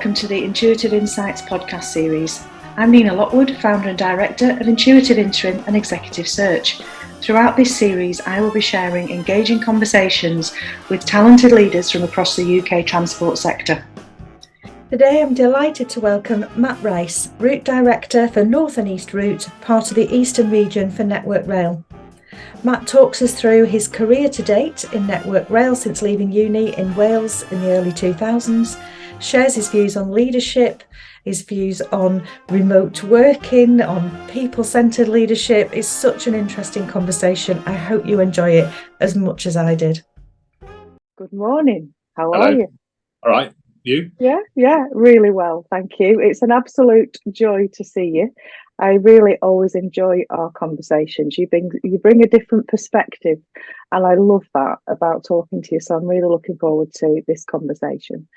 welcome to the Intuitive Insights podcast series. I'm Nina Lockwood, founder and director of Intuitive Interim and Executive Search. Throughout this series, I will be sharing engaging conversations with talented leaders from across the UK transport sector. Today I'm delighted to welcome Matt Rice, Route Director for North and East Route, part of the Eastern region for Network Rail. Matt talks us through his career to date in Network Rail since leaving uni in Wales in the early 2000s, shares his views on leadership, his views on remote working, on people-centered leadership. It's such an interesting conversation. I hope you enjoy it as much as I did. Good morning. How Hello. are you? All right. You? Yeah, really well, thank you. It's an absolute joy to see you. I really always enjoy our conversations. You bring a different perspective, and I love that about talking to you. So I'm really looking forward to this conversation.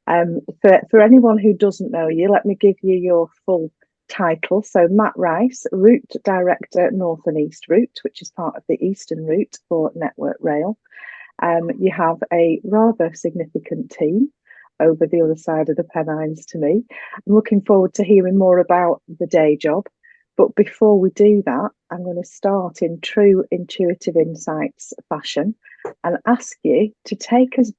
For anyone who doesn't know you, let me give you your full title. So Matt Rice, Route Director, North and East Route, which is part of the Eastern Route for Network Rail. You have a rather significant team over the other side of the Pennines to me. I'm looking forward to hearing more about the day job. But before we do that, I'm going to start in true Intuitive Insights fashion and ask you to take us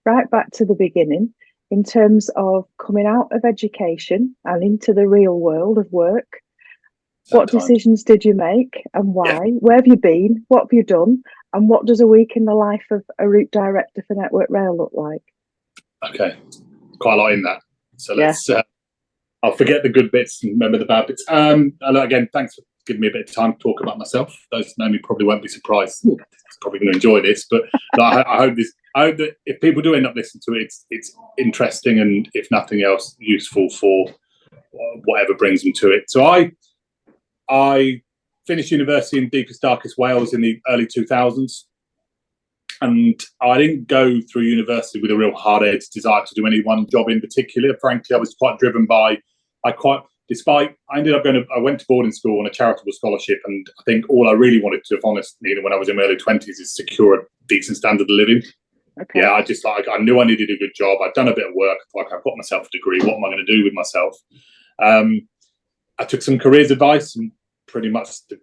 right back to the beginning in terms of coming out of education and into the real world of work. What decisions did you make and why? Yeah. Where have you been? What have you done? And what does a week in the life of a route director for Network Rail look like? Okay, quite a lot in that. So let's, I'll forget the good bits and remember the bad bits. Again, thanks for giving me a bit of time to talk about myself. Those who know me probably won't be surprised. Probably going to enjoy this, but I hope that if people do end up listening to it, it's interesting and, if nothing else, useful for whatever brings them to it. So I finished university in deepest, darkest Wales in the early 2000s. And I didn't go through university with a real hard-edged desire to do any one job in particular. Frankly, I was quite driven by, I went to boarding school on a charitable scholarship, and I think all I really wanted to, if honest, when I was in my early 20s, is secure a decent standard of living. Okay. Yeah, I knew I needed a good job. I'd done a bit of work. I got myself a degree. What am I going to do with myself? I took some careers advice, and pretty much the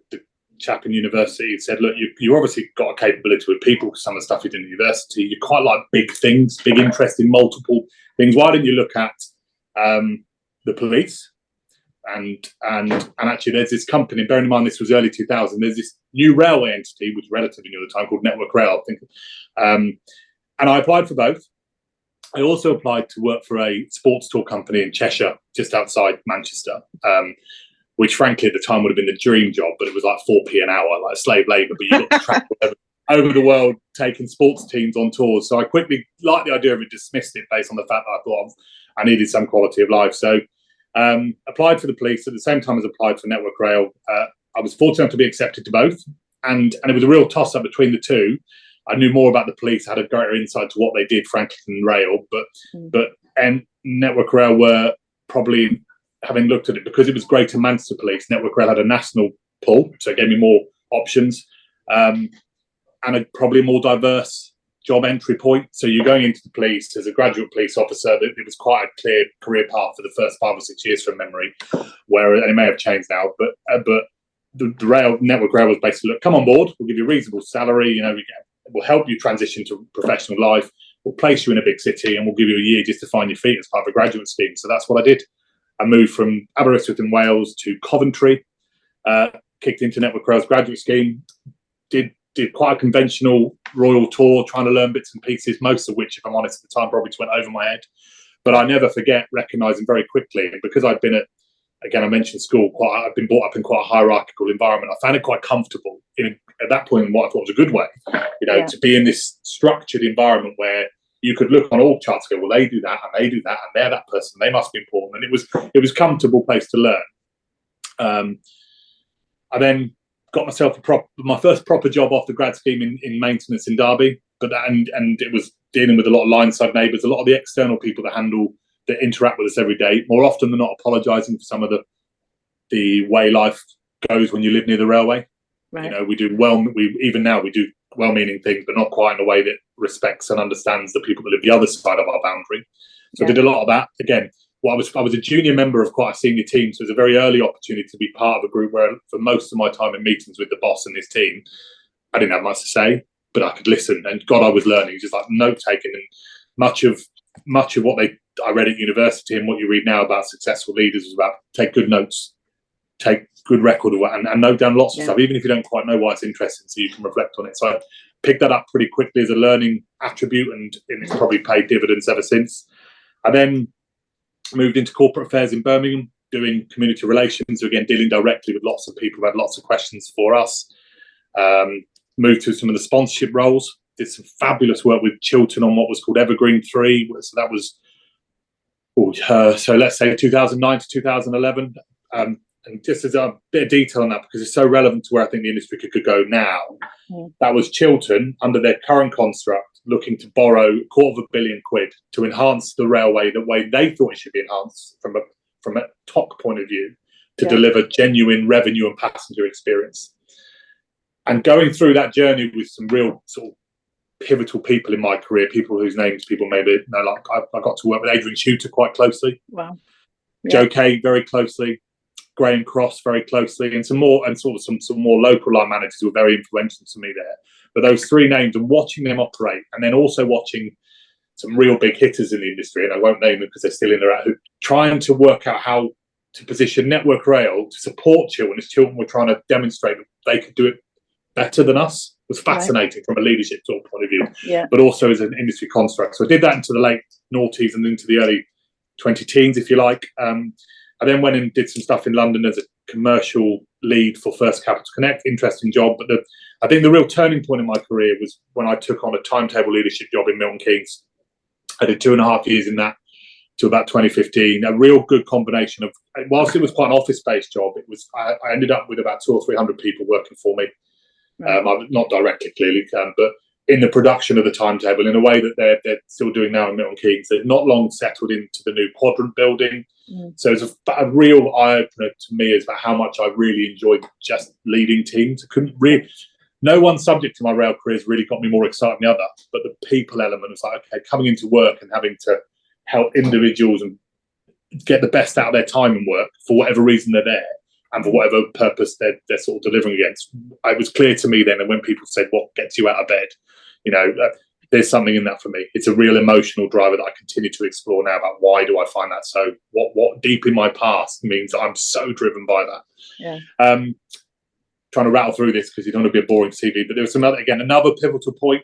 chap in university said, look, you obviously got a capability with people, some of the stuff you did in university. You quite like big things, big interest in multiple things. Why didn't you look at the police? And actually there's this company, bearing in mind this was early 2000, there's this new railway entity, which was relatively new at the time, called Network Rail, I think. And I applied for both. I also applied to work for a sports tour company in Cheshire, just outside Manchester, which frankly at the time would have been the dream job, but it was like 4p an hour, like slave labour, but you got to travel over the world taking sports teams on tours. So I quickly liked the idea of it, dismissed it based on the fact that I thought I needed some quality of life. So applied for the police at the same time as applied for Network Rail. I was fortunate enough to be accepted to both, and it was a real toss-up between the two. I knew more about the police, had a greater insight to what they did, frankly, than rail, but Network Rail were probably, having looked at it, because it was Greater Manchester Police, Network Rail had a national pull, so it gave me more options, and probably a more diverse job entry point. So you're going into the police as a graduate police officer. It was quite a clear career path for the first 5 or 6 years from memory, and it may have changed now, but the Network Rail was basically, look, come on board, we'll give you a reasonable salary, we'll help you transition to professional life, we'll place you in a big city, and we'll give you a year just to find your feet as part of a graduate scheme. So that's what I did. I moved from Aberystwyth in Wales to Coventry, kicked into Network Rail's graduate scheme, did quite a conventional royal tour, trying to learn bits and pieces, most of which, if I'm honest, at the time probably just went over my head. But I never forget recognising very quickly, because I'd been at, again, I mentioned school, I've been brought up in quite a hierarchical environment. I found it quite comfortable at that point in what I thought was a good way, to be in this structured environment where you could look on all charts and go, well, they do that, and they do that, and they're that person, they must be important. And it was a comfortable place to learn. I then got myself my first proper job off the grad scheme in maintenance in Derby, and it was dealing with a lot of line side neighbours, a lot of the external people that interact with us every day, more often than not apologising for some of the way life goes when you live near the railway. Right. We do well-meaning things, but not quite in a way that respects and understands the people that live the other side of our boundary. So I did a lot of that. Again, I was a junior member of quite a senior team, so it was a very early opportunity to be part of a group where, for most of my time in meetings with the boss and his team, I didn't have much to say, but I could listen. And God, I was learning, just like note taking. And much of what I read at university and what you read now about successful leaders was about take good notes, take good record of it, and note down lots of stuff, even if you don't quite know why it's interesting, so you can reflect on it. So I picked that up pretty quickly as a learning attribute, and it's probably paid dividends ever since. I then moved into corporate affairs in Birmingham, doing community relations, so again, dealing directly with lots of people who had lots of questions for us. Moved to some of the sponsorship roles, did some fabulous work with Chiltern on what was called Evergreen 3. So that was, so let's say 2009 to 2011. And just as a bit of detail on that, because it's so relevant to where I think the industry could go now, that was Chiltern, under their current construct, looking to borrow £250 million to enhance the railway the way they thought it should be enhanced from a TOC point of view, to deliver genuine revenue and passenger experience. And going through that journey with some real sort of pivotal people in my career, people whose names people maybe know, like I got to work with Adrian Shooter quite closely. Wow. Joe Kay very closely, Graham Cross very closely, and some more local line managers who were very influential to me there. But those three names, and watching them operate, and then also watching some real big hitters in the industry, and I won't name them because they're still in there, trying to work out how to position Network Rail to support Chiltern as Chiltern were trying to demonstrate that they could do it better than us, was fascinating from a leadership sort of point of view, but also as an industry construct. So I did that into the late noughties and into the early 2010s, if you like. I then went and did some stuff in London as a commercial lead for First Capital Connect. Interesting job, but I think the real turning point in my career was when I took on a timetable leadership job in Milton Keynes. I did 2.5 years in that to about 2015. A real good combination of, whilst it was quite an office-based job, it was I ended up with about 200 or 300 people working for me. Not directly, clearly, but in the production of the timetable in a way that they're still doing now in Milton Keynes. They've not long settled into the new quadrant building. So it's a real eye-opener to me as about how much I really enjoyed just leading teams. No one subject to my rail career has really got me more excited than the other, but the people element was like, okay, coming into work and having to help individuals and get the best out of their time and work for whatever reason they're there, and for whatever purpose they're sort of delivering against. It was clear to me then, and when people said, what gets you out of bed? There's something in that for me. It's a real emotional driver that I continue to explore now about why do I find that so, what deep in my past means that I'm so driven by that. Trying to rattle through this because you don't want to be a boring CV, but there was another pivotal point.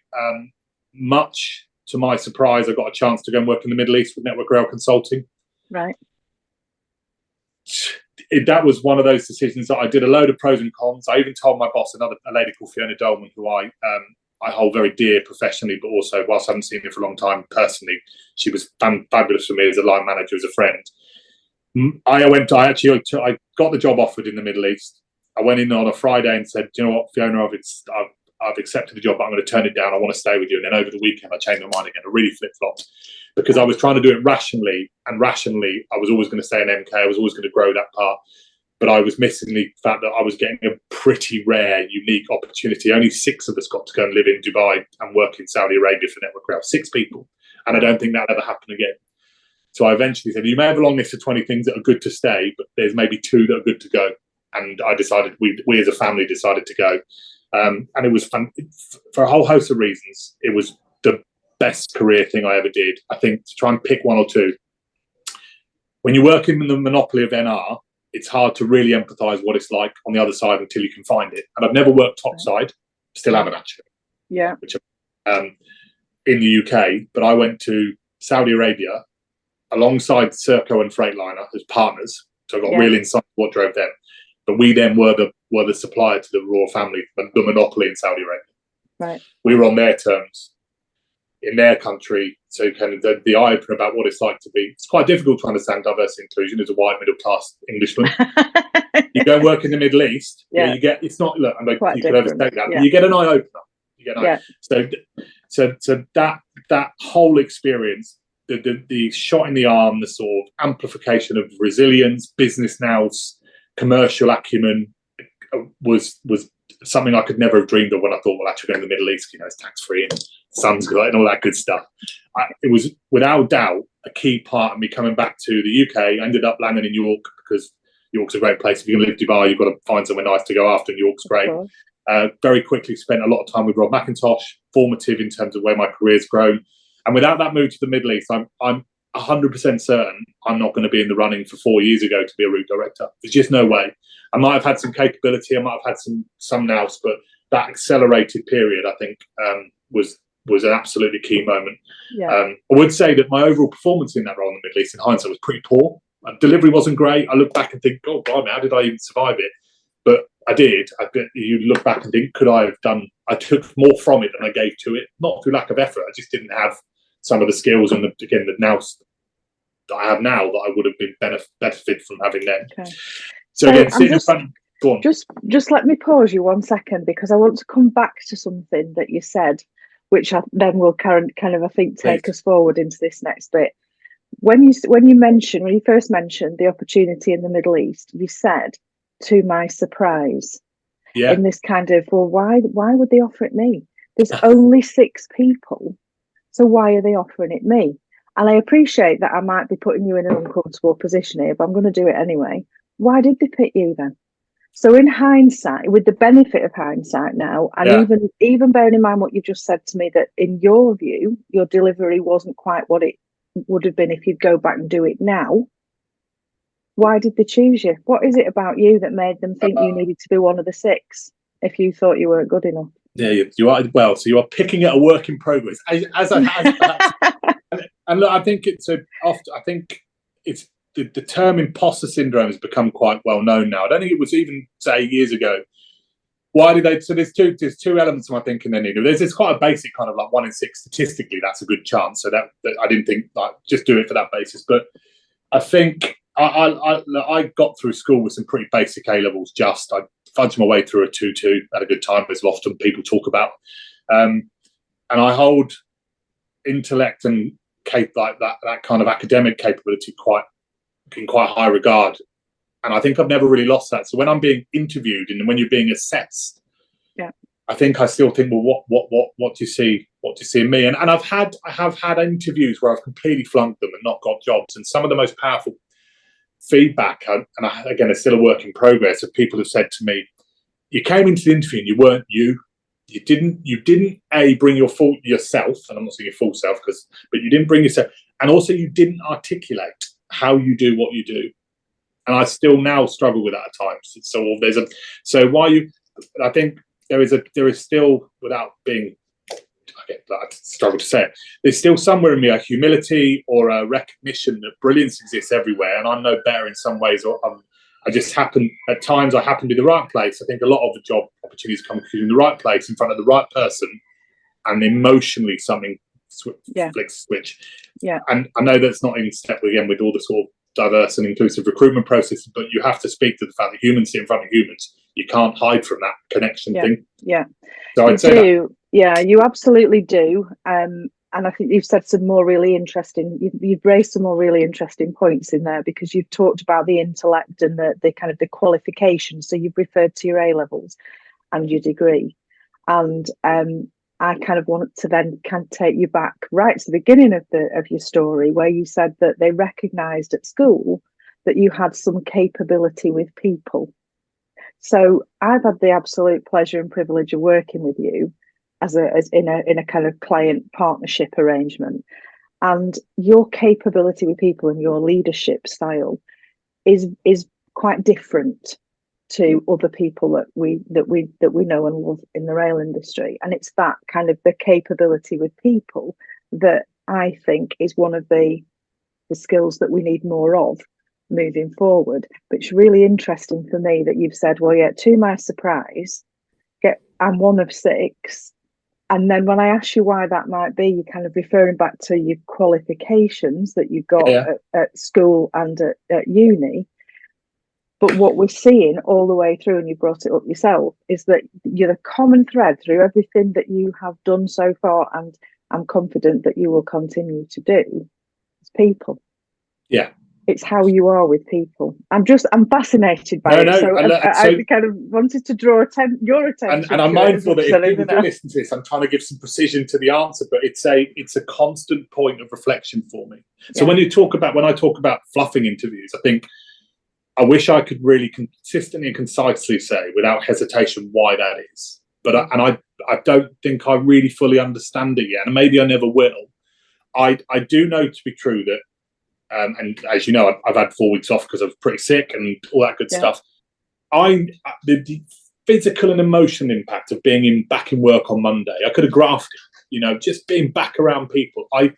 Much to my surprise, I got a chance to go and work in the Middle East with Network Rail Consulting. Right. That was one of those decisions that I did a load of pros and cons. I even told my boss, a lady called Fiona Dolman, who I hold very dear professionally, but also, whilst I haven't seen her for a long time personally, she was fabulous for me as a line manager, as a friend. I got the job offered in the Middle East. I went in on a Friday and said, do you know what, Fiona, I've accepted the job, but I'm going to turn it down. I want to stay with you. And then over the weekend, I changed my mind again. I really flip-flopped because I was trying to do it rationally. And rationally, I was always going to stay in MK. I was always going to grow that part. But I was missing the fact that I was getting a pretty rare, unique opportunity. Only 6 of us got to go and live in Dubai and work in Saudi Arabia for Network Rail. 6 people. And I don't think that'll ever happen again. So I eventually said, you may have a long list of 20 things that are good to stay, but there's maybe 2 that are good to go. And I decided, we as a family decided to go. And it was fun for a whole host of reasons. It was the best career thing I ever did. I think to try and pick one or two. When you work in the monopoly of NR, it's hard to really empathise what it's like on the other side until you can find it. And I've never worked topside, still haven't actually. Yeah. Which in the UK, but I went to Saudi Arabia alongside Serco and Freightliner as partners. So I got real insight what drove them. But we then were the supplier to the royal family, the monopoly in Saudi Arabia. Right. We were on their terms, in their country. So kind of the eye opener about what it's like to be. It's quite difficult to understand diversity inclusion as a white middle class Englishman. You go and work in the Middle East. Yeah. You get, it's not, look, I mean, you could overstate that, but you get an eye opener. So that whole experience, the shot in the arm, the sort of amplification of resilience, business nous, commercial acumen was something I could never have dreamed of when I thought, well, actually going to the Middle East, it's tax-free and sun's good and all that good stuff. It was without doubt a key part of me coming back to the UK. I ended up landing in York because York's a great place. If you're going to live Dubai, you've got to find somewhere nice to go after, and York's great. Very quickly spent a lot of time with Rob McIntosh, formative in terms of where my career's grown. And without that move to the Middle East, I'm 100% certain I'm not going to be in the running for 4 years ago to be a route director. There's just no way. I might have had some capability, I might have had some nous, but that accelerated period, I think, was an absolutely key moment. I would say that my overall performance in that role in the Middle East, in hindsight, was pretty poor. Delivery wasn't great. I look back and think, oh, blimey, how did I even survive it? But I did. You look back and think, could I have done? I took more from it than I gave to it, not through lack of effort. I just didn't have some of the skills and the nous that I have now that I would have been benefited from having then. Okay. So again, sitting in front. Go on. Just let me pause you 1 second, because I want to come back to something that you said, which then will kind of I think take us forward into this next bit. When you first mentioned the opportunity in the Middle East, you said, to my surprise, in this kind of, well, why would they offer it me? There's only 6 people, so why are they offering it me? And I appreciate that I might be putting you in an uncomfortable position here, but I'm going to do it anyway. Why did they pick you then? So in hindsight, with the benefit of hindsight now, and even bearing in mind what you just said to me, that in your view, your delivery wasn't quite what it would have been if you'd go back and do it now, why did they choose you? What is it about you that made them think you needed to be one of the 6 if you thought you weren't good enough? Yeah, you are. Well, so you are picking at a work in progress. And look, I think it's the term imposter syndrome has become quite well known now. I don't think it was even, say, years ago. Why did they? So there's two elements of my thinking there, Nina. There's quite a basic kind of like 1 in 6 statistically. That's a good chance. So that I didn't think like just do it for that basis. But I think I got through school with some pretty basic A levels. I fudged my way through a 2-2 at a good time, as often people talk about. And I hold intellect and like that kind of academic capability in quite high regard, and I think I've never really lost that. So when I'm being interviewed and when you're being assessed, I think I still think, well, what do you see? What do you see in me? And I have had interviews where I've completely flunked them and not got jobs. And some of the most powerful feedback, again, it's still a work in progress, of people who've said to me, you came into the interview and you weren't you. You didn't bring yourself, and I'm not saying your full self, but you didn't bring yourself, and also you didn't articulate how you do what you do. And I still now struggle with that at times. I think there is still, without being, I struggle to say it, there's still somewhere in me a humility or a recognition that brilliance exists everywhere, and I'm no better in some ways, or I happen to be the right place. I think a lot of the job opportunities come in the right place, in front of the right person, and emotionally something flicks switch. And I know that's not in step again with all the sort of diverse and inclusive recruitment processes, but you have to speak to the fact that humans sit in front of humans. You can't hide from that connection thing. So I'd say that. Yeah, you absolutely do. And I think you've said some more really interesting, you've raised some more really interesting points in there, because you've talked about the intellect and the kind of the qualifications. So you've referred to your A levels and your degree. And I kind of want to then kind of take you back right to the beginning of your story, where you said that they recognised at school that you had some capability with people. So I've had the absolute pleasure and privilege of working with you as in a kind of client partnership arrangement, and your capability with people and your leadership style is quite different to other people that we know and love in the rail industry. And it's that kind of the capability with people that I think is one of the skills that we need more of moving forward. But it's really interesting for me that you've said, well, to my surprise, I'm one of 6. And then when I ask you why that might be, you're kind of referring back to your qualifications that you got at school and at uni. But what we're seeing all the way through, and you brought it up yourself, is that you're the common thread through everything that you have done so far, and I'm confident that you will continue to do, is people. Yeah. It's how you are with people. I'm fascinated by it. So I kind of wanted to draw your attention. And I'm mindful that if people do listen to this, I'm trying to give some precision to the answer, but it's a constant point of reflection for me. So when I talk about fluffing interviews, I wish I could really consistently and concisely say without hesitation why that is. But I don't think I really fully understand it yet, and maybe I never will. I do know to be true that, and as you know, I've had 4 weeks off because I was pretty sick and all that good stuff. The physical and emotional impact of being back in work on Monday, I could have grafted. Just being back around people. I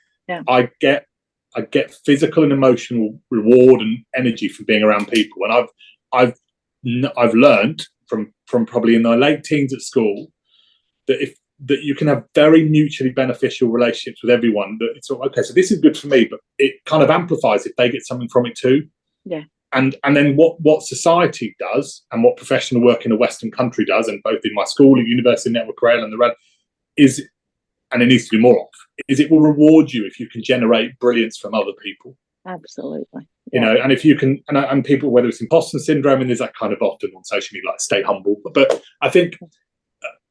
get physical and emotional reward and energy from being around people, and I've learned from probably in my late teens at school that you can have very mutually beneficial relationships with everyone. That it's okay, so this is good for me, but it kind of amplifies if they get something from it too. Yeah. And then what society does and what professional work in a Western country does, and both in my school, at University Network Rail and the Red, is, and it needs to be more of, is it will reward you if you can generate brilliance from other people. Absolutely. And if you can, and people, whether it's imposter syndrome, and there's that kind of often on social media, like stay humble. But I think,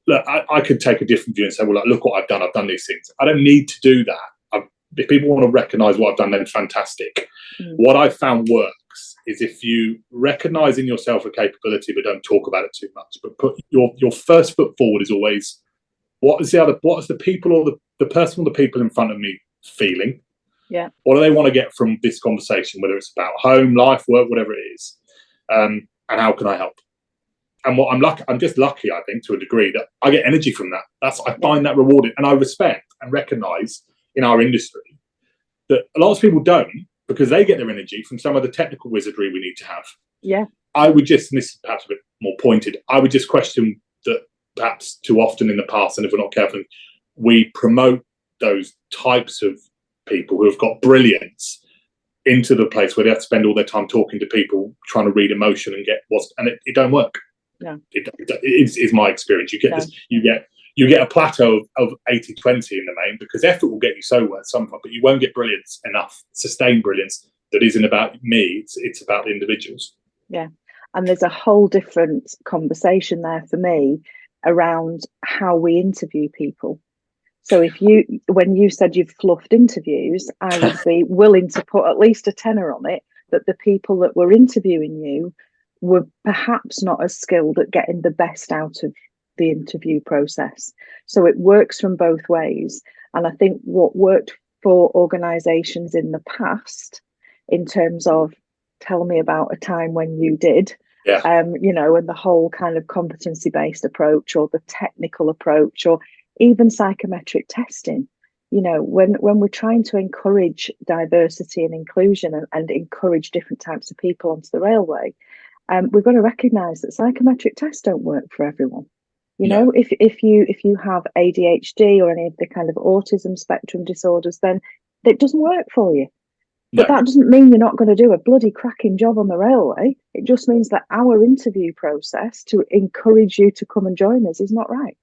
look, I could take a different view and say, well, like, look what I've done these things. I don't need to do that. If people want to recognise what I've done, then fantastic. What I've found works is if you recognise in yourself a capability, but don't talk about it too much, but put your first foot forward is always, what is the people or the person or the people in front of me feeling? Yeah. What do they want to get from this conversation, whether it's about home, life, work, whatever it is? And how can I help? And I'm just lucky, I think, to a degree, that I get energy from that. I find that rewarding, and I respect and recognise in our industry that a lot of people don't, because they get their energy from some of the technical wizardry we need to have. Yeah. I would just, and this is perhaps a bit more pointed, I would just question that perhaps too often in the past, and if we're not careful, we promote those types of people who have got brilliance into the place where they have to spend all their time talking to people, trying to read emotion and it don't work. No. It is my experience. You get a plateau of 80-20 in the main, because effort will get you somewhere at some point, but you won't get brilliance enough, sustained brilliance that isn't about me. It's about the individuals. Yeah. And there's a whole different conversation there for me around how we interview people. So when you said you've fluffed interviews, I would be willing to put at least a tenner on it that the people that were interviewing you were perhaps not as skilled at getting the best out of the interview process. So it works from both ways. And I think what worked for organisations in the past, in terms of tell me about a time when you did, and the whole kind of competency-based approach, or the technical approach, or even psychometric testing, when we're trying to encourage diversity and inclusion and encourage different types of people onto the railway, we've got to recognise that psychometric tests don't work for everyone. If you have ADHD or any of the kind of autism spectrum disorders, then it doesn't work for you. But that doesn't mean you're not going to do a bloody cracking job on the railway. It just means that our interview process to encourage you to come and join us is not right.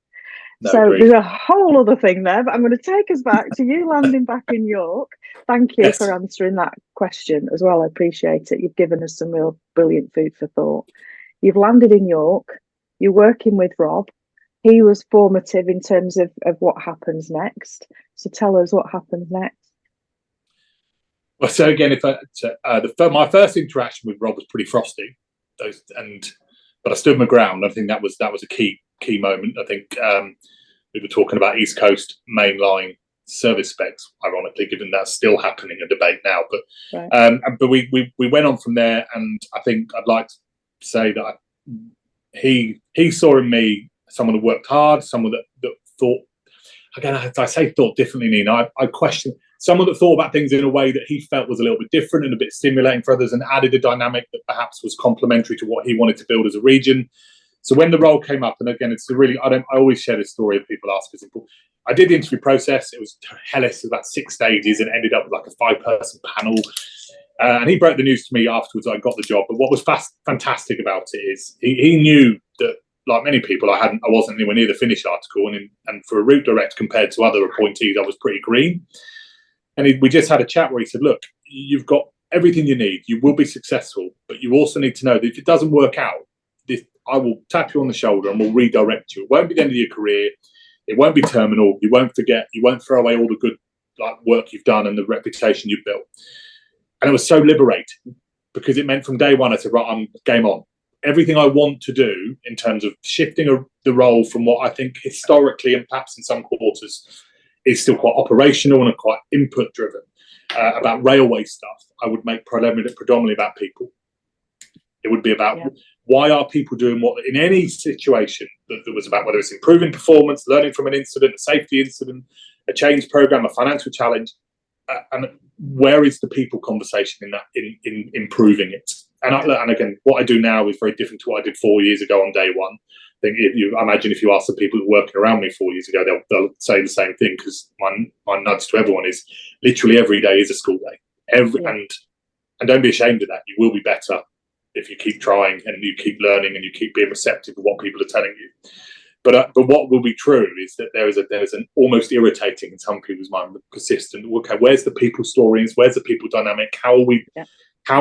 There's a whole other thing there, but I'm going to take us back to you landing back in York. Thank you for answering that question as well. I appreciate it. You've given us some real brilliant food for thought. You've landed in York. You're working with Rob. He was formative in terms of what happens next. So tell us what happens next. Well, so again, my first interaction with Rob was pretty frosty, but I stood my ground. I think that was a key moment. I think we were talking about East Coast mainline service specs, ironically, given that's still happening, a debate now. But we went on from there, and I think I'd like to say that he saw in me someone who worked hard, someone that thought, again, I say thought differently, Nina. I question someone that thought about things in a way that he felt was a little bit different and a bit stimulating for others, and added a dynamic that perhaps was complementary to what he wanted to build as a region. So when the role came up, and again, I always share this story if people ask us. I did the interview process. It was hellish, about 6 stages, and ended up with like a 5-person panel. And he broke the news to me afterwards that I got the job. But what was fantastic about it is he knew that, like many people, I wasn't anywhere near the finish article, and for a route director compared to other appointees, I was pretty green. And we just had a chat where he said, "Look, you've got everything you need. You will be successful, but you also need to know that if it doesn't work out, I will tap you on the shoulder and we'll redirect you. It won't be the end of your career. It won't be terminal. You won't forget. You won't throw away all the good work you've done and the reputation you've built. And it was so liberating because it meant from day one, I said, right, I'm game on. Everything I want to do in terms of shifting the role from what I think historically and perhaps in some quarters is still quite operational and quite input driven about railway stuff, I would make predominantly about people. It would be about why are people doing what in any situation that was about, whether it's improving performance, learning from an incident, a safety incident, a change program, a financial challenge, and where is the people conversation in that, in improving it? And again, what I do now is very different to what I did 4 years ago on day one. I think I imagine if you ask the people who were working around me 4 years ago, they'll say the same thing, because my nudge to everyone is literally every day is a school day. And don't be ashamed of that. You will be better if you keep trying and you keep learning and you keep being receptive to what people are telling you. But what will be true is that there is an almost irritating in some people's mind, persistent. Okay, where's the people stories? Where's the people dynamic? How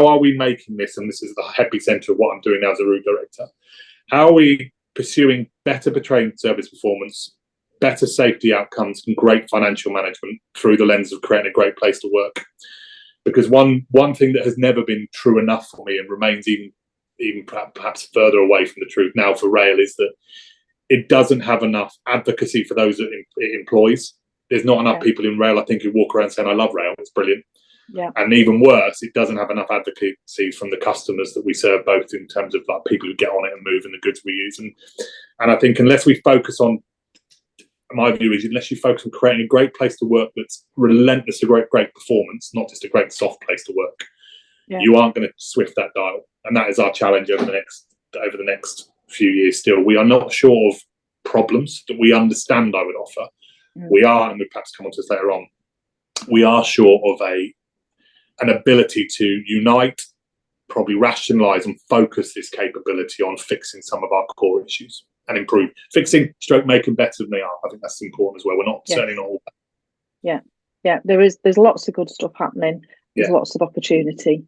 are we making this? And this is the epicenter of what I'm doing now as a route director. How are we pursuing better portraying service performance, better safety outcomes, and great financial management through the lens of creating a great place to work? Because one thing that has never been true enough for me and remains even perhaps further away from the truth now for rail is that it doesn't have enough advocacy for those that it employs. There's not enough people in rail, I think, who walk around saying, I love rail, it's brilliant. Yeah. And even worse, it doesn't have enough advocacy from the customers that we serve, both in terms of people who get on it and move and the goods we use. And I think unless we focus on, my view is, unless you focus on creating a great place to work that's relentless, great performance, not just a great soft place to work, you aren't going to swift that dial. And that is our challenge over the next few years still. We are not short of problems that we understand, I would offer. We are, and we'll perhaps come on to this later on, we are short of an ability to unite, probably rationalise and focus this capability on fixing some of our core issues and improve. Fixing, making better than they are. I think that's important as well. We're not certainly not all that. Yeah. There's lots of good stuff happening. There's lots of opportunity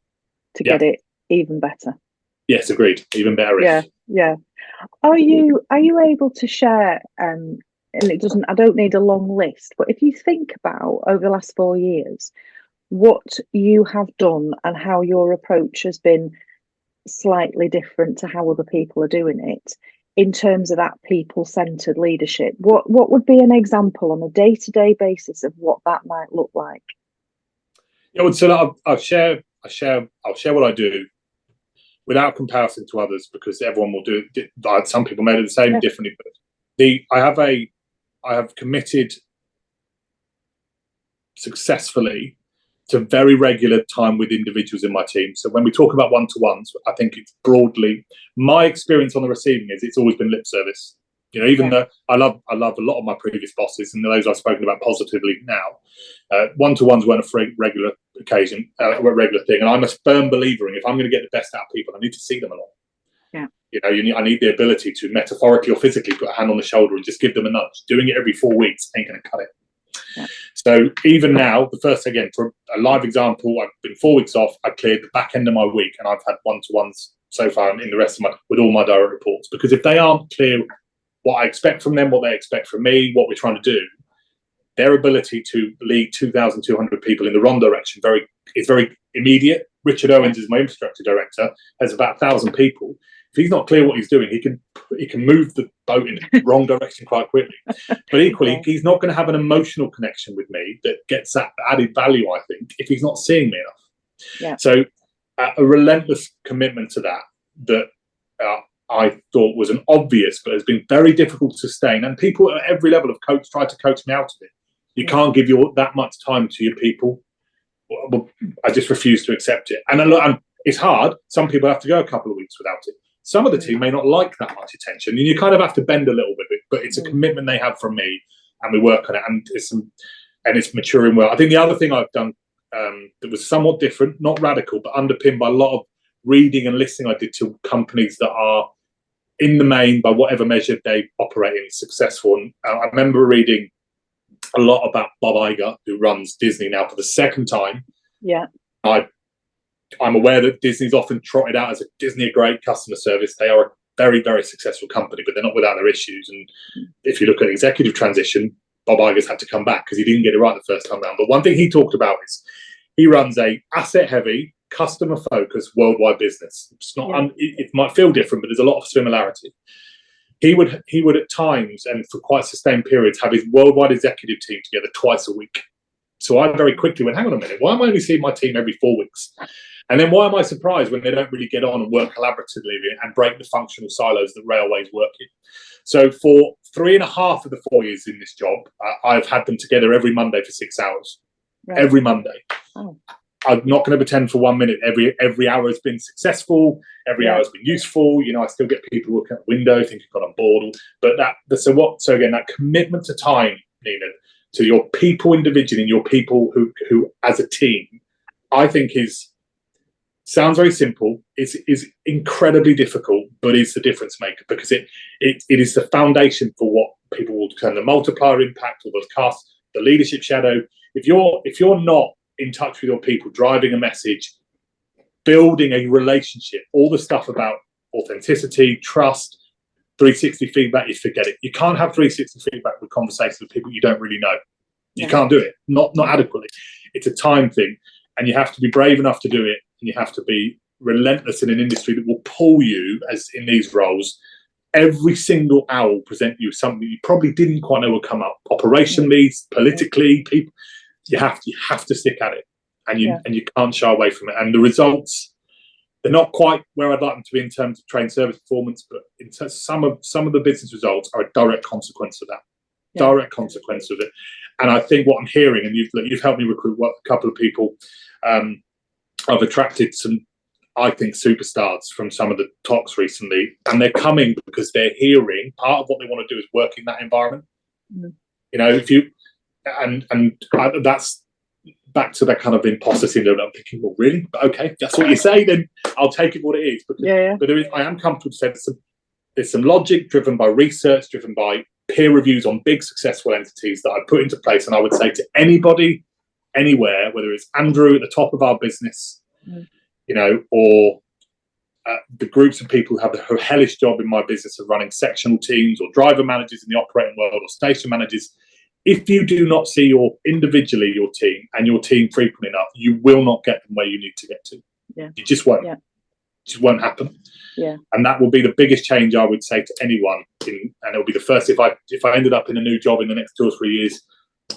to get it even better. Yes, agreed. Even better. Yeah. Are you able to share? And I don't need a long list, but if you think about over the last 4 years, what you have done and how your approach has been slightly different to how other people are doing it in terms of that people-centered leadership, what would be an example on a day-to-day basis of what that might look like? Yeah, so I'll share what I do without comparison to others, because everyone will do it. Some people made it the same differently. But I have committed successfully to very regular time with individuals in my team. So when we talk about one-to-ones, I think it's broadly, my experience on the receiving is it's always been lip service. Even though I love a lot of my previous bosses and those I've spoken about positively now, one-to-ones weren't a regular occasion, a regular thing. And I'm a firm believer in, if I'm going to get the best out of people, I need to see them a lot. Yeah. I need the ability to metaphorically or physically put a hand on the shoulder and just give them a nudge. Doing it every 4 weeks ain't going to cut it. Yeah. So even now, the first, again, for a live example, I've been 4 weeks off. I cleared the back end of my week, and I've had one-to-ones so far in the rest of with all my direct reports. Because if they aren't clear what I expect from them, what they expect from me, what we're trying to do, their ability to lead 2,200 people in the wrong direction is very immediate. Richard Owens is my infrastructure director, has about 1,000 people. If he's not clear what he's doing, he can move the boat in the wrong direction quite quickly. But equally, he's not going to have an emotional connection with me that gets that added value, I think, if he's not seeing me enough. Yeah. So a relentless commitment to that I thought was an obvious, but has been very difficult to sustain. And people at every level of coach tried to coach me out of it. You can't give that much time to your people. Well, I just refuse to accept it. And it's hard. Some people have to go a couple of weeks without it. Some of the team may not like that much attention, and you kind of have to bend a little bit, but it's a commitment they have from me, and we work on it, and it's maturing well. I think the other thing I've done that was somewhat different, not radical, but underpinned by a lot of reading and listening I did to companies that are, in the main, by whatever measure they operate in, successful. And I remember reading a lot about Bob Iger, who runs Disney now for the second time. Yeah. I'm aware that Disney's often trotted out as a Disney a great customer service. They are a very, very successful company, but they're not without their issues. And if you look at executive transition, Bob Iger's had to come back because he didn't get it right the first time around. But one thing he talked about is he runs a asset-heavy, customer-focused worldwide business. It's not. It might feel different, but there's a lot of similarity. He would at times, and for quite sustained periods, have his worldwide executive team together twice a week. So I very quickly went, hang on a minute, why am I only seeing my team every 4 weeks? And then why am I surprised when they don't really get on and work collaboratively and break the functional silos that railways work in? So for 3.5 of the 4 years in this job, I've had them together every Monday for 6 hours. Right. Every Monday. Oh. I'm not going to pretend for 1 minute every hour has been successful, every hour has been useful. I still get people looking at the window, thinking I've got on board. But so again, that commitment to time, Nina, to your people individually and your people who as a team, I think sounds very simple. Is incredibly difficult, but is the difference maker, because it is the foundation for what people will term the multiplier impact, or the leadership shadow. If you're not in touch with your people, driving a message, building a relationship, all the stuff about authenticity, trust, 360 feedback, you forget it. You can't have 360 feedback with conversations with people you don't really know. You can't do it, not adequately. It's a time thing, and you have to be brave enough to do it, and you have to be relentless in an industry that will pull you, as in these roles, every single hour will present you something you probably didn't quite know would come up, operationally, politically, people. You have to stick at it, and you can't shy away from it. And the results, they're not quite where I'd like them to be in terms of trained service performance, but in terms of some of the business results are a direct consequence of that. Direct consequence of it. And I think what I'm hearing, and you've helped me recruit a couple of people. I've attracted some, I think, superstars from some of the talks recently, and they're coming because they're hearing part of what they want to do is work in that environment. If you that's back to that kind of imposter syndrome. I'm thinking, well, really? Okay, that's what you say, then I'll take it what it is. But I am comfortable to say there's some logic driven by research, driven by peer reviews on big successful entities that I put into place. And I would say to anybody, anywhere, whether it's Andrew at the top of our business, or the groups of people who have the hellish job in my business of running sectional teams, or driver managers in the operating world, or station managers. If you do not see your team and your team frequent enough, you will not get them where you need to get to. You just won't. It just won't happen. And that will be the biggest change I would say to anyone. And it'll be the first, if I ended up in a new job in the next 2 or 3 years,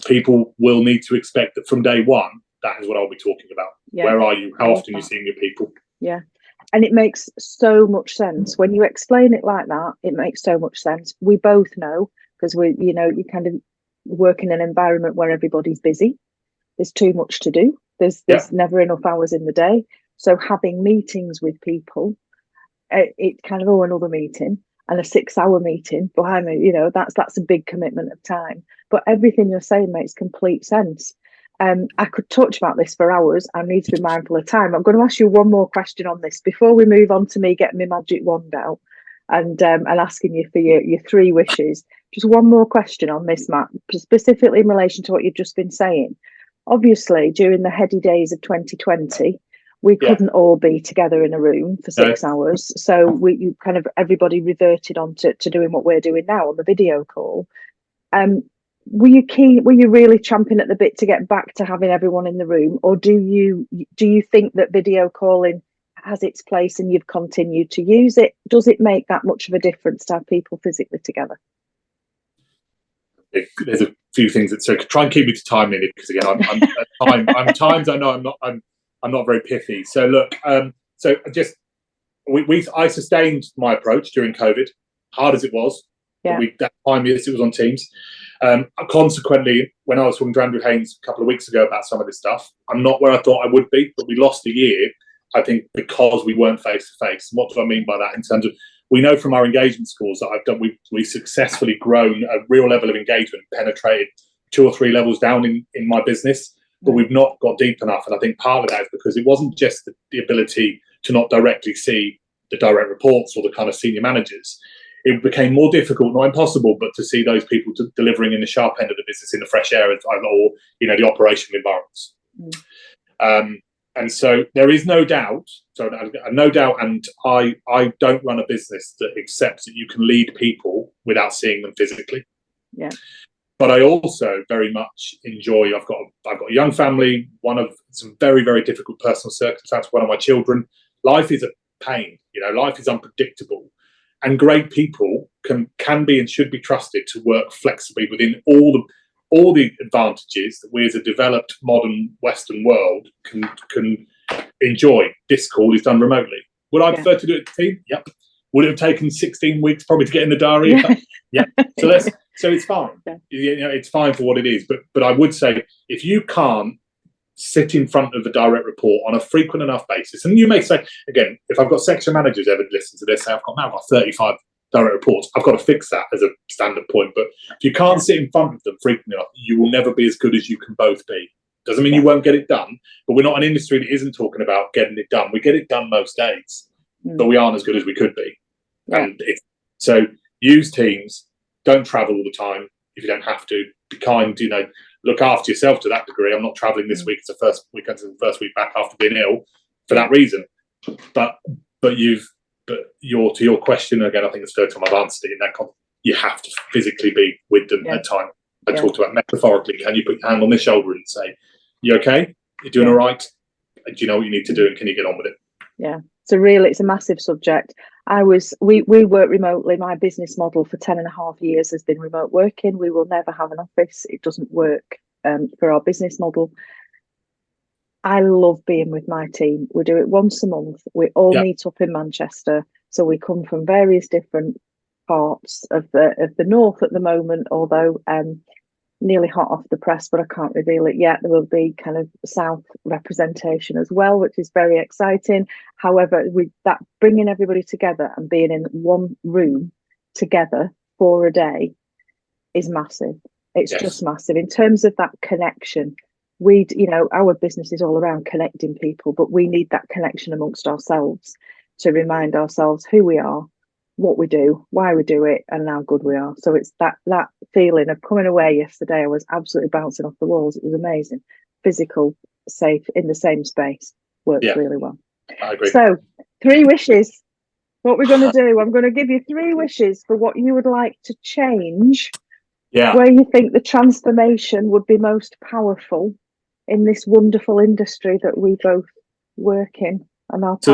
people will need to expect that from day one, that is what I'll be talking about. Where are you? How often are you seeing your people? And it makes so much sense. When you explain it like that, it makes so much sense. We both know, because you kind of work in an environment where everybody's busy. There's too much to do. There's never enough hours in the day. So having meetings with people, it kind of, another meeting and a 6-hour meeting behind me, that's a big commitment of time. But everything you're saying makes complete sense. I could touch about this for hours. I need to be mindful of time. I'm going to ask you one more question on this before we move on to me getting my magic wand out and asking you for your 3 wishes. Just one more question on this, Matt, specifically in relation to what you've just been saying. Obviously, during the heady days of 2020, we couldn't all be together in a room for 6 hours. So everybody reverted on to doing what we're doing now on the video call. Were you really champing at the bit to get back to having everyone in the room, or do you think that video calling has its place and you've continued to use it? Does it make that much of a difference to have people physically together? There's a few things so try and keep me to time, Lily, because again, I'm times I know I'm not very pithy. So look, I sustained my approach during COVID, hard as it was. That time, yes, it was on Teams. Consequently, when I was talking to Andrew Haynes a couple of weeks ago about some of this stuff, I'm not where I thought I would be, but we lost a year, I think, because we weren't face to face. What do I mean by that? In terms of, we know from our engagement scores that I've done, we successfully grown a real level of engagement, penetrated 2 or 3 levels down in my business, but we've not got deep enough. And I think part of that is because it wasn't just the ability to not directly see the direct reports or the kind of senior managers. It became more difficult, not impossible, but to see those people delivering in the sharp end of the business, in the fresh air, or the operational environments. And so there is no doubt, and I don't run a business that accepts that you can lead people without seeing them physically. Yeah. But I also very much enjoy, I've got a young family, one of some very, very difficult personal circumstances, one of my children. Life is a pain, life is unpredictable. And great people can be and should be trusted to work flexibly within all the advantages that we as a developed modern Western world can enjoy. This call is done remotely. Would I prefer to do it as a team? Yep. Would it have taken 16 weeks probably to get in the diary? Yeah. So it's fine. Yeah. It's fine for what it is. But I would say if you can't sit in front of a direct report on a frequent enough basis, and you may say, again, if I've got section managers ever listen to this, I've got 35 direct reports, I've got to fix that as a standard point. But if you can't sit in front of them frequently enough, you will never be as good as you can both be. Doesn't mean you won't get it done, but we're not an industry that isn't talking about getting it done. We get it done most days, but we aren't as good as we could be. And so use Teams. Don't travel all the time if you don't have to. Be kind, look after yourself to that degree. I'm not traveling this week. It's the first week back after being ill for that reason. But to your question again, I think it's the third time I've answered it in that context. You have to physically be with them at time. I talked about metaphorically. Can you put your hand on their shoulder and say, "You okay? You're doing all right? Do you know what you need to do? And can you get on with it?" Yeah. It's a massive subject. We work remotely. My business model for 10.5 years has been remote working. We will never have an office. It doesn't work for our business model. I love being with my team. We do it once a month. We all meet up in Manchester. So we come from various different parts of the north at the moment, although nearly hot off the press, but I can't reveal it yet. There will be kind of South representation as well, which is very exciting. However, with that bringing everybody together and being in one room together for a day is massive. It's just massive in terms of that connection. Our business is all around connecting people, but we need that connection amongst ourselves to remind ourselves who we are, what we do, why we do it, and how good we are. So it's that feeling of coming away yesterday. I was absolutely bouncing off the walls. It was amazing. Physical, safe, in the same space works really well. I agree. So 3 wishes. What we're going to do, I'm going to give you 3 wishes for what you would like to change, where you think the transformation would be most powerful in this wonderful industry that we both work in. So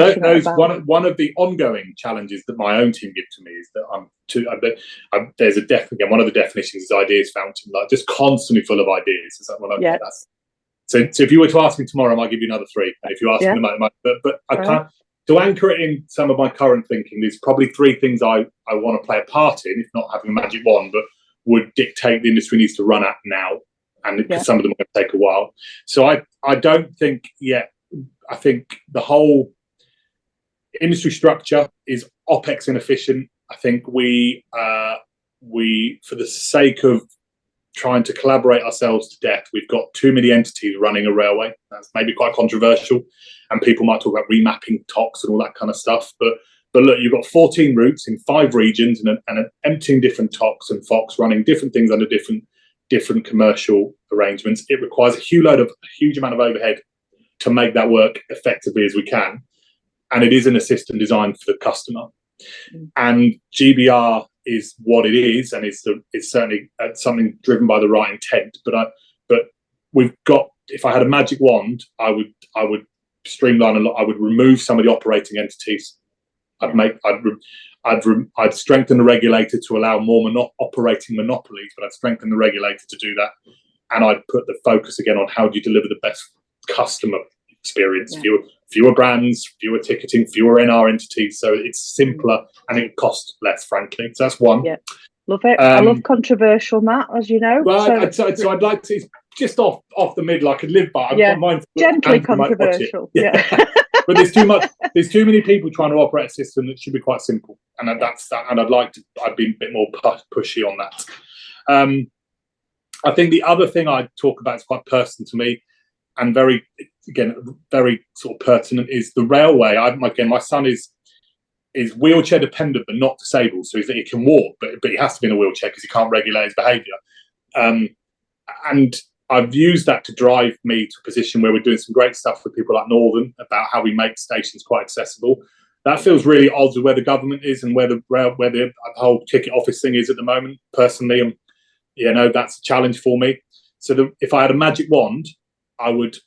one of the ongoing challenges that my own team give to me is that there's one of the definitions is ideas fountain, like just constantly full of ideas. Is that what So if you were to ask me tomorrow, I might give you another 3. And if you ask me, but I can't. To anchor it in some of my current thinking, there's probably 3 things I want to play a part in, if not having a magic wand, but would dictate the industry needs to run at now, and because some of them are going to take a while. So I don't think yet. I think the whole industry structure is OPEX inefficient. I think we, for the sake of trying to collaborate ourselves to death, we've got too many entities running a railway. That's maybe quite controversial, and people might talk about remapping TOCs and all that kind of stuff. But look, you've got 14 routes in 5 regions and an emptying different TOCs and FOCs running different things under different commercial arrangements. It requires a huge amount of overhead to make that work effectively as we can. And it isn't a system designed for the customer. And GBR is what it is, and it's certainly something driven by the right intent. But we've got, if I had a magic wand, I would streamline a lot. I would remove some of the operating entities. I'd strengthen the regulator to allow more operating monopolies, but I'd strengthen the regulator to do that. And I'd put the focus again on how do you deliver the best customer experience. Fewer brands, fewer ticketing, fewer NR entities, so it's simpler and it costs less, frankly. So that's one. Love it. I love controversial, Matt, as you know. Well, so I'd like to, it's just off the middle. I could live by. Gently controversial. But there's too much. There's too many people trying to operate a system that should be quite simple, and that's that. And I'd be a bit more pushy on that. I think the other thing I'd talk about is quite personal to me, and very sort of pertinent, is the railway. My son is wheelchair dependent but not disabled, so he can walk, but he has to be in a wheelchair because he can't regulate his behaviour. And I've used that to drive me to a position where we're doing some great stuff with people like Northern about how we make stations quite accessible. That feels really odd with where the government is and where the whole ticket office thing is at the moment. Personally, that's a challenge for me. So if I had a magic wand, I would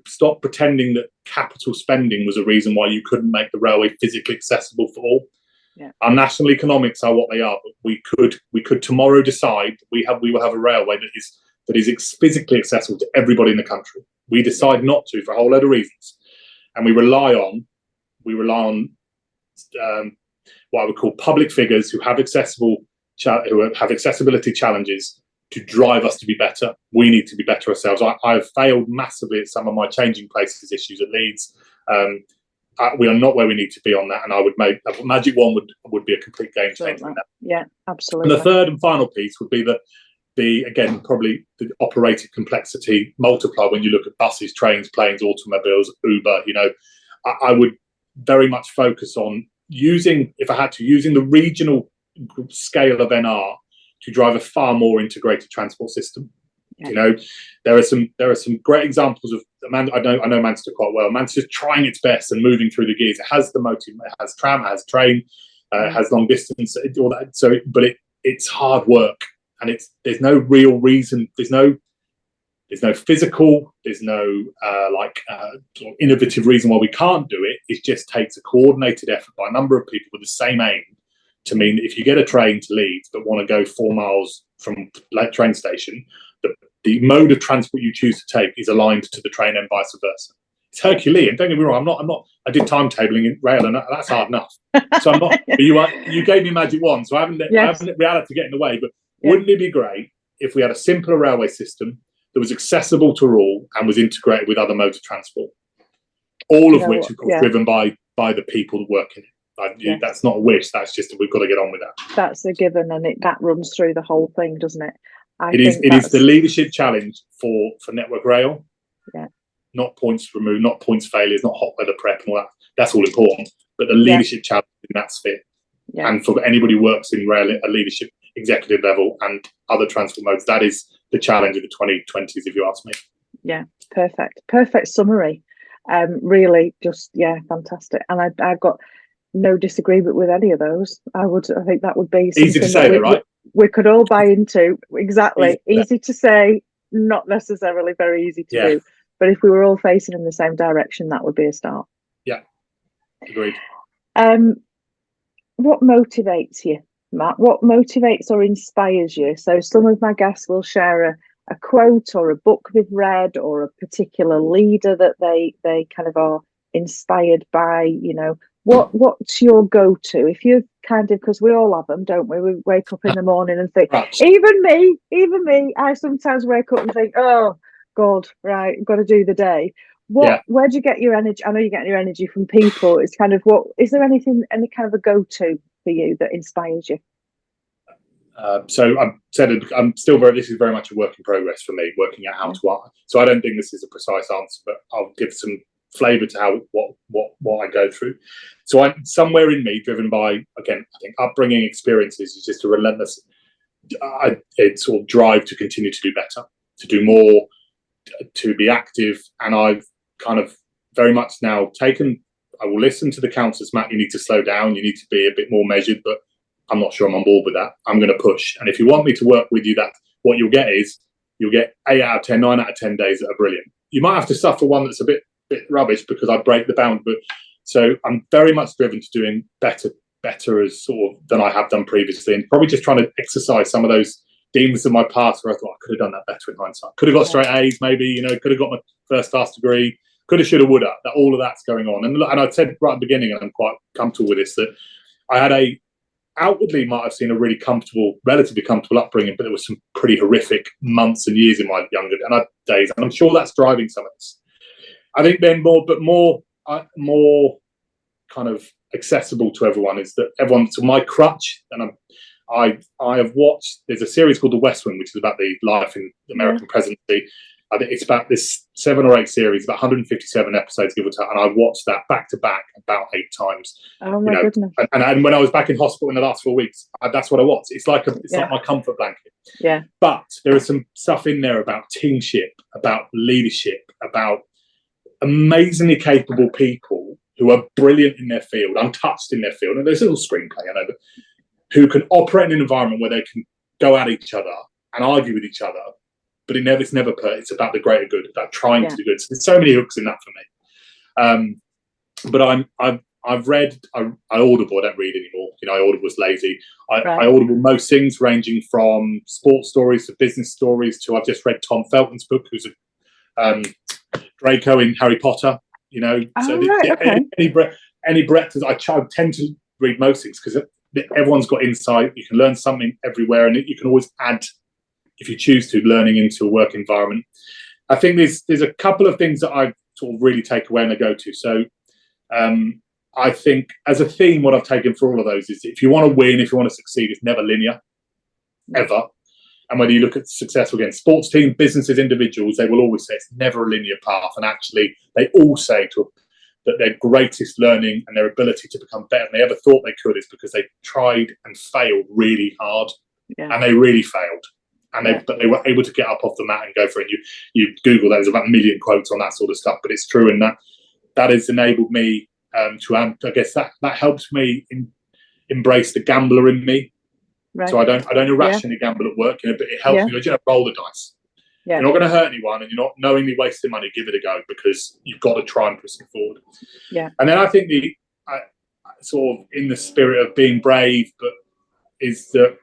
stop pretending that capital spending was a reason why you couldn't make the railway physically accessible for all. Yeah. Our national economics are what they are, but we could tomorrow decide we will have a railway that is physically accessible to everybody in the country. We decide not to for a whole load of reasons, and we rely on what I would call public figures who have accessibility challenges to drive us to be better. We need to be better ourselves. I have failed massively at some of my changing places issues at Leeds. We are not where we need to be on that, and I would make a magic one would be a complete game changer in that. Yeah, absolutely. And the third and final piece would be that probably the operated complexity multiplied when you look at buses, trains, planes, automobiles, Uber. I would very much focus on using the regional scale of NR to drive a far more integrated transport system. Yeah. There are some great examples of Amanda. I know Manchester quite well. Manchester's trying its best and moving through the gears. It has the motive, it has tram, it has train, it has long distance, all that. So, but it's hard work, and there's no real reason. There's no physical. There's no sort of innovative reason why we can't do it. It just takes a coordinated effort by a number of people with the same aim. To mean, if you get a train to Leeds but want to go 4 miles from the train station, the mode of transport you choose to take is aligned to the train and vice versa. It's Herculean. Don't get me wrong. I'm not. I did timetabling in rail, and that's hard enough. So I'm not. But you gave me a magic wand, so I haven't let reality get in the way. But wouldn't it be great if we had a simpler railway system that was accessible to all and was integrated with other modes of transport, all of which, of course, driven by the people that work in it. That's not a wish. That's just we've got to get on with that. That's a given, and that runs through the whole thing, doesn't it? It is the leadership challenge for Network Rail. Yeah. Not points removed, not points failures, not hot weather prep and all that. That's all important. But the leadership challenge in that sphere, and for anybody who works in rail at a leadership executive level and other transport modes, that is the challenge of the 2020s, if you ask me. Yeah, perfect summary. Really, just fantastic. And I've got no disagreement with any of those. I think that would be easy to say, right? We could all buy into. Exactly. Easy to say, not necessarily very easy to do. But if we were all facing in the same direction, that would be a start. Yeah, agreed. What motivates you, Matt? What motivates or inspires you? So some of my guests will share a quote or a book they've read or a particular leader that they kind of are inspired by. What's your go-to? If you because we all have them, don't we? We wake up in the morning and think, even me, I sometimes wake up and think, oh God, right, I've got to do the day. Where do you get your energy? I know you get your energy from people. It's kind of is there any kind of a go-to for you that inspires you? So I'm still this is very much a work in progress for me, working out how to. So I don't think this is a precise answer, but I'll give some flavour to what I go through. So I'm somewhere in me, driven by, again, I think upbringing experiences, is just a relentless sort of drive to continue to do better, to do more, to be active. And I've kind of very much now I will listen to the counsellors, Matt, you need to slow down, you need to be a bit more measured, but I'm not sure I'm on board with that. I'm going to push. And if you want me to work with you, what you'll get 8 out of 10, 9 out of 10 days that are brilliant. You might have to suffer one that's a bit rubbish because I break the bound, but so I'm very much driven to doing better as sort of than I have done previously, and probably just trying to exercise some of those demons of my past where I thought I could have done that better in hindsight. Could have got straight A's, maybe, could have got my first class degree, could have, should have, would have. That all of that's going on, and I said right at the beginning, and I'm quite comfortable with this, that I had outwardly might have seen a really relatively comfortable upbringing, but there was some pretty horrific months and years in my younger days, and I'm sure that's driving some of this. I think then more kind of accessible to everyone is that so my crutch, and I have watched, there's a series called The West Wing, which is about the life in the American presidency. I think it's about this 7 or 8 series, about 157 episodes, give or take, and I watched that back to back about 8 times. Oh my goodness! And when I was back in hospital in the last 4 weeks, that's what I watched. It's like like my comfort blanket. Yeah. But there is some stuff in there about teamship, about leadership, about amazingly capable people who are brilliant in their field, untouched in their field, and there's a little screenplay, I know, but who can operate in an environment where they can go at each other and argue with each other, but it's never it's about the greater good, about trying to do good. So there's so many hooks in that for me. But I've read, I Audible, I don't read anymore. I Audible was lazy. I Audible most things, ranging from sports stories to business stories to, I've just read Tom Felton's book, who's a Draco in Harry Potter. Any breadth. I tend to read most things because everyone's got insight. You can learn something everywhere, and you can always add, if you choose to, learning into a work environment. I think there's a couple of things that I sort of really take away and I go to. So I think as a theme, what I've taken for all of those is, if you want to win, if you want to succeed, it's never linear, ever. And whether you look at successful, again, sports teams, businesses, individuals, they will always say it's never a linear path. And actually, they all say that their greatest learning and their ability to become better than they ever thought they could is because they tried and failed really hard. And they really failed. And but they were able to get up off the mat and go for it. You Google that, there's about 1 million quotes on that sort of stuff, but it's true. And that has enabled me I guess that helps me embrace the gambler in me. Right. So I don't irrationally gamble at work, but it helps me. Roll the dice. Yeah. You're not going to hurt anyone, and you're not knowingly wasting money. Give it a go, because you've got to try and push it forward. Yeah. And then I think sort of in the spirit of being brave, but is that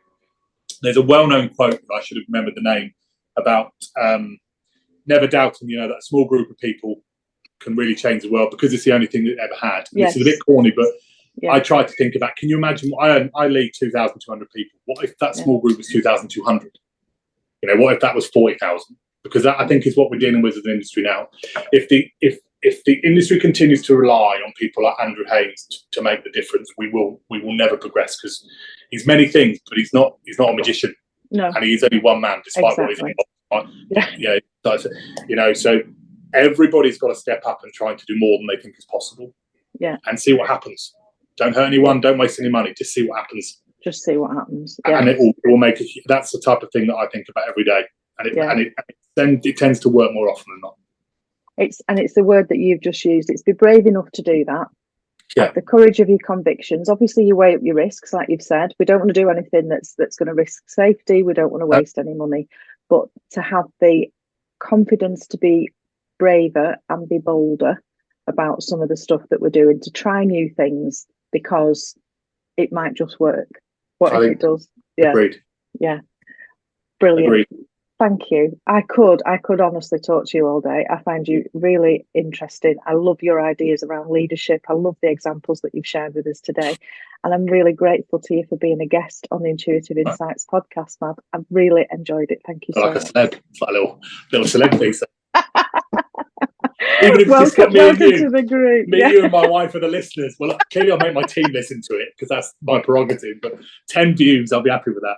there's a well-known quote, I should have remembered the name, about never doubting, that a small group of people can really change the world because it's the only thing that it ever had. Yes. This is a bit corny, but I try to think about, can you imagine, I lead 2,200 people. What if that small group was 2,200? What if that was 40,000? Because that, I think, is what we're dealing with as an industry now. If the industry continues to rely on people like Andrew Haynes to make the difference, we will never progress, because he's many things, but he's not a magician. No. And he's only one man, despite what he's so everybody's got to step up and try to do more than they think is possible. Yeah. And see what happens. Don't hurt anyone, don't waste any money, just see what happens. Just see what happens. Yeah. And it will make that's the type of thing that I think about every day. And it tends to work more often than not. It's the word that you've just used. It's be brave enough to do that. Yeah. Have the courage of your convictions. Obviously, you weigh up your risks, like you've said. We don't want to do anything that's going to risk safety. We don't want to waste any money. But to have the confidence to be braver and be bolder about some of the stuff that we're doing, to try new things, because it might just work. What if it does? Yeah. Agreed. Yeah. Brilliant. Agreed. Thank you. I could honestly talk to you all day. I find you really interesting. I love your ideas around leadership. I love the examples that you've shared with us today. And I'm really grateful to you for being a guest on the Intuitive Insights podcast, Mab. I've really enjoyed it. Thank you so much. Like a celeb. It's like a little celeb piece. Even if it's just me and you, to the group. You and my wife are the listeners. Well, clearly I'll make my team listen to it, because that's my prerogative. But 10 views, I'll be happy with that.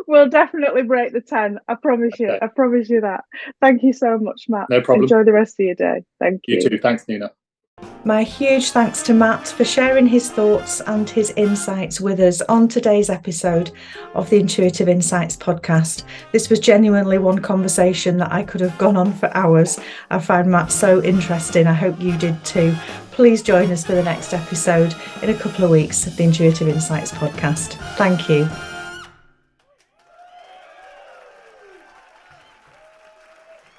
We'll definitely break the 10. I promise you. Okay. I promise you that. Thank you so much, Matt. No problem. Enjoy the rest of your day. Thank you. You too. Thanks, Nina. My huge thanks to Matt for sharing his thoughts and his insights with us on today's episode of the Intuitive Insights podcast. This was genuinely one conversation that I could have gone on for hours. I found Matt so interesting. I hope you did too. Please join us for the next episode in a couple of weeks of the Intuitive Insights podcast. Thank you.